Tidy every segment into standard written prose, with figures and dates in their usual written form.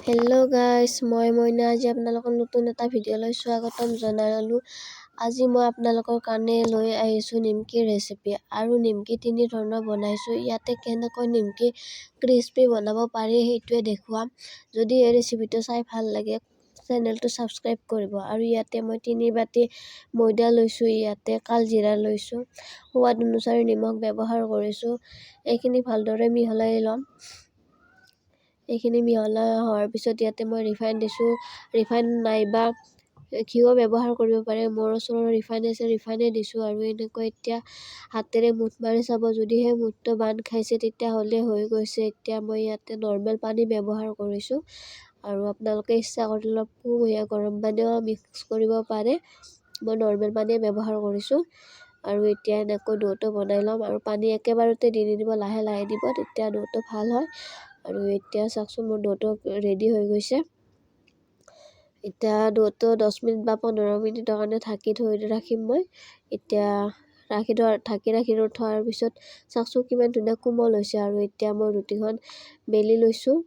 Hello' guys, মই মইনা আজি আপোনালোকৰ নতুন এটা ভিডিঅ'লৈ স্বাগতম জনালোঁ। আজি মই আপোনালোকৰ কাৰণে লৈ আহিছোঁ নিমকিৰ ৰেচিপি আৰু নিমকি তিনি ধৰণৰ বনাইছোঁ। ইয়াতে কেনেকৈ নিমকি ক্ৰিস্পি বনাব পাৰি সেইটোৱে দেখুৱাম। যদি এই ৰেচিপিটো চাই ভাল লাগে চেনেলটো ছাবস্ক্ৰাইব কৰিব। আৰু ইয়াতে মই 3 বাটি ময়দা লৈছোঁ, ইয়াতে কালজিৰা লৈছোঁ, সোৱাদ অনুযায়ী নিমখ ব্যৱহাৰ কৰিছোঁ। এইখিনি ভালদৰে মিহলাই ল'ম। এইখিনি মিহলা হোৱাৰ পিছত ইয়াতে মই ৰিফাইন দিছোঁ। ৰিফাইন নাইবা ঘিও ব্যৱহাৰ কৰিব পাৰে। মোৰ ওচৰত ৰিফাইন আছে, ৰিফাইনে দিছোঁ। আৰু এনেকৈ এতিয়া হাতেৰে মুঠ মাৰি চাব, যদিহে মুঠটো বান্ধ খাইছে তেতিয়াহ'লে হৈ গৈছে। এতিয়া মই ইয়াতে নৰ্মেল পানী ব্যৱহাৰ কৰিছোঁ আৰু আপোনালোকে ইচ্ছা কৰিলে অলপ কুহুমীয়া গৰম পানীও মিক্স কৰিব পাৰে। মই নৰ্মেল পানীয়ে ব্যৱহাৰ কৰিছোঁ। আৰু এতিয়া এনেকৈ ডোটো বনাই ল'ম আৰু পানী একেবাৰতে দি নিদিব, লাহে লাহে দিব, তেতিয়া ডোটো ভাল হয়। আৰু এতিয়া চাওকচোন মোৰ ডোটো ৰেডি হৈ গৈছে। এতিয়া ডোটো 10 মিনিট বা 15 মিনিটৰ কাৰণে ঢাকি থৈ ৰাখিম মই। এতিয়া ঢাকি থোৱাৰ পিছত চাওকচোন কিমান ধুনীয়া কোমল হৈছে। আৰু এতিয়া মই ৰুটিখন বেলি লৈছোঁ।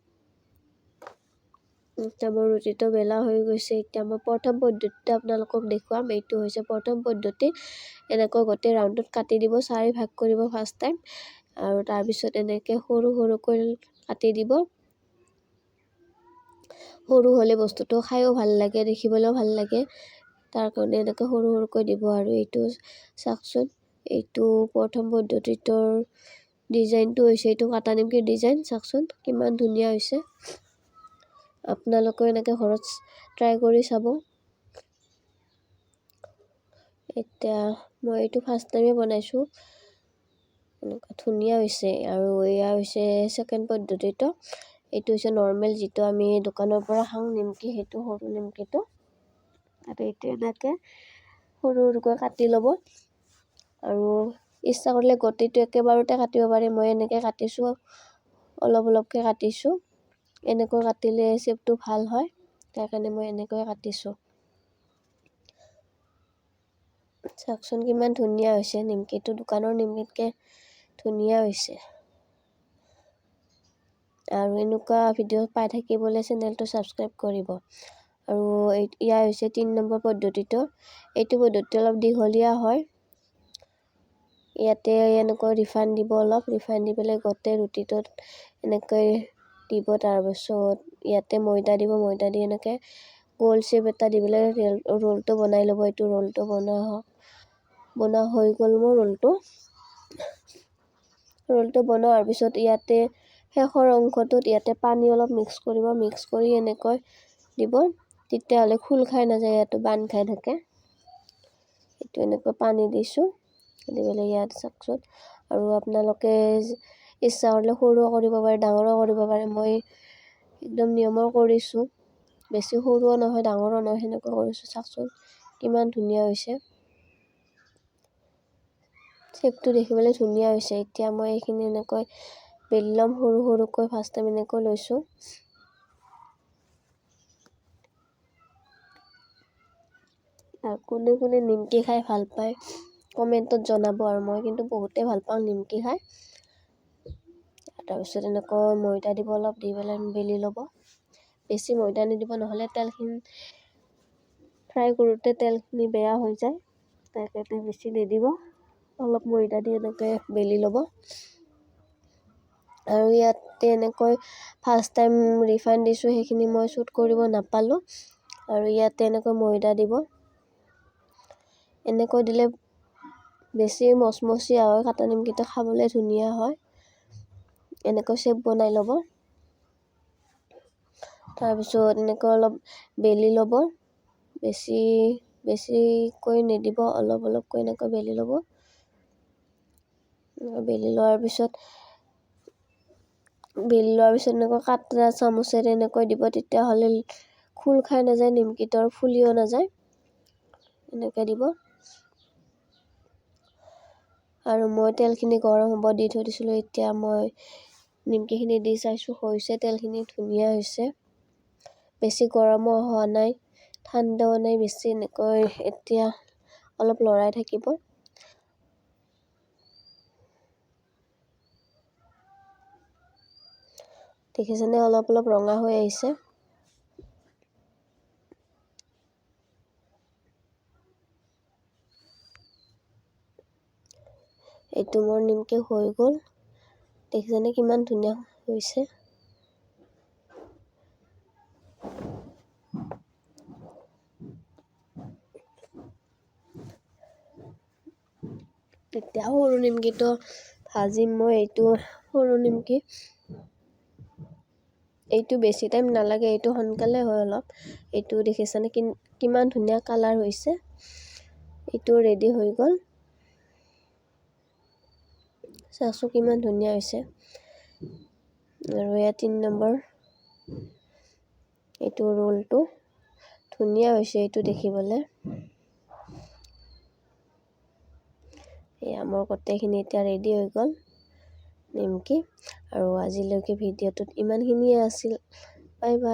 এতিয়া মোৰ ৰুটিটো বেলা হৈ গৈছে। এতিয়া মই প্ৰথম পদ্ধতিটো আপোনালোকক দেখুৱাম। এইটো হৈছে প্ৰথম পদ্ধতি। এনেকৈ গোটেই ৰাউণ্ডত কাটি দিব, 4 ভাগ কৰিব ফাৰ্ষ্ট টাইম। আৰু তাৰপিছত এনেকৈ সৰু সৰুকৈ কাটি দিব। সৰু হ'লে বস্তুটো খায়ো ভাল লাগে, দেখিবলৈও ভাল লাগে, তাৰ কাৰণে এনেকৈ সৰু সৰুকৈ দিব। আৰু এইটো চাওকচোন, এইটো প্ৰথম পদ্ধতিটোৰ ডিজাইনটো হৈছে, এইটো কাটা নিমকিৰ ডিজাইন চাওকচোন কিমান ধুনীয়া হৈছে। আপোনালোকেও এনেকৈ ঘৰত ট্ৰাই কৰি চাব। এতিয়া মই এইটো ফাৰ্ষ্ট টাইমে বনাইছোঁ, এনেকুৱা ধুনীয়া হৈছে। আৰু এয়া হৈছে ছেকেণ্ড পদ্ধতিটো। এইটো হৈছে নৰ্মেল যিটো আমি দোকানৰ পৰা খাওঁ নিমকি, সেইটো সৰু নিমকিটো। আৰু এইটো এনেকৈ সৰু সৰুকৈ কাটি ল'ব। আৰু ইচ্ছা কৰিলে গোটেইটো একেবাৰতে কাটিব পাৰি। মই এনেকৈ কাটিছোঁ, অলপ অলপকৈ কাটিছোঁ। এনেকৈ কাটিলে শ্বেপটো ভাল হয়, তাৰ কাৰণে মই এনেকৈ কাটিছোঁ। চাওকচোন কিমান ধুনীয়া হৈছে নিমকিটো, দোকানৰ নিমকিতকৈ ধুনীয়া হৈছে। আৰু এনেকুৱা ভিডিঅ' পাই থাকিবলৈ চেনেলটো ছাবস্ক্ৰাইব কৰিব। আৰু এয়া হৈছে 3 নম্বৰ পদ্ধতিটো। এইটো পদ্ধতি অলপ দীঘলীয়া হয়। ইয়াতে এনেকৈ ৰিফাইন দিব, অলপ ৰিফাইন দি পেলাই গোটেই ৰুটিটোত এনেকৈ দিব। তাৰপিছত ইয়াতে ময়দা দিব, ময়দা দি এনেকৈ গোল শ্বেপ এটা দি পেলাই ৰোলটো বনাই ল'ব। এইটো ৰোলটো বনোৱা হৈ গ'ল মোৰ ৰোলটো বনোৱাৰ পিছত ইয়াতে শেষৰ অংশটোত ইয়াতে পানী অলপ মিক্স কৰিব, মিক্স কৰি এনেকৈ দিব, তেতিয়াহ'লে খোল খাই নাযায়, ইয়াতো বান্ধ খাই থাকে। এইটো এনেকৈ পানী দিছোঁ, দি পেলাই ইয়াত চাওকচোন। আৰু আপোনালোকে ইচ্ছা কৰিলে সৰুও কৰিব পাৰে, ডাঙৰো কৰিব পাৰে। মই একদম নিয়মৰ কৰিছোঁ, বেছি সৰুও নহয় ডাঙৰো নহয়, সেনেকৈ কৰিছোঁ। চাওকচোন কিমান ধুনীয়া হৈছে, শ্বেপটো দেখিবলৈ ধুনীয়া হৈছে। এতিয়া মই এইখিনি এনেকৈ বেলি ল'ম, সৰু সৰুকৈ ফাৰ্ষ্ট টাইম এনেকৈ লৈছোঁ। আৰু কোনে কোনে নিমকি খাই ভাল পায় কমেণ্টত জনাব। আৰু মই কিন্তু বহুতেই ভাল পাওঁ নিমকি খাই। তাৰপিছত এনেকৈ ময়দা দিব, অলপ দি পেলাই বেলি ল'ব। বেছি ময়দা নিদিব, নহ'লে তেলখিনি ফ্ৰাই কৰোঁতে তেলখিনি বেয়া হৈ যায়, তাৰ কাৰণে বেছি নিদিব। অলপ ময়দা দি এনেকৈ বেলি ল'ব। আৰু ইয়াতে এনেকৈ ফাৰ্ষ্ট টাইম ৰিফাইন দিছোঁ, সেইখিনি মই শ্বুট কৰিব নাপালোঁ। আৰু ইয়াতে এনেকৈ ময়দা দিব, এনেকৈ দিলে বেছি মচমচীয়া হয়, কাটা নিমকিটো খাবলৈ ধুনীয়া হয়। এনেকৈ শ্বেপ বনাই ল'ব। তাৰপিছত এনেকৈ অলপ বেলি ল'ব, বেছিকৈ নিদিব, অলপ অলপকৈ এনেকৈ বেলি ল'ব। বেলি লোৱাৰ পিছত এনেকৈ কাটা চামুচেৰে এনেকৈ দিব, তেতিয়াহ'লে খোল খাই নাযায় নিমকিটো, আৰু ফুলিও নাযায়। এনেকৈ দিব। আৰু মই তেলখিনি গৰম হ'ব দি থৈ দিছিলোঁ। এতিয়া মই নিমকিখিনি দি চাইছোঁ, হৈছে তেলখিনি ধুনীয়া হৈছে, বেছি গৰমো হোৱা নাই, ঠাণ্ডাও নাই বেছি। এনেকৈ এতিয়া অলপ লৰাই থাকিব। দেখিছেনে অলপ অলপ ৰঙা হৈ আহিছে। এইটো মোৰ নিমকি হৈ গ'ল। দেখিছেনে কিমান ধুনীয়া হৈছে। এতিয়া সৰু নিমকিটো ভাজিম মই। এইটো সৰু নিমকি, এইটো বেছি টাইম নালাগে, এইটো সোনকালে হয় অলপ। এইটো দেখিছেনে কিমান ধুনীয়া কালাৰ হৈছে। এইটো ৰেডি হৈ গ'ল। চাওকচোন কিমান ধুনীয়া হৈছে। আৰু এয়া 3 নম্বৰ, এইটো ৰোলটো ধুনীয়া হৈছে এইটো দেখিবলৈ। এয়া মোৰ গোটেইখিনি এতিয়া ৰেডি হৈ গ'ল নিমকি। আৰু আজিলৈকে ভিডিঅ'টোত ইমানখিনিয়ে আছিল। Bye bye.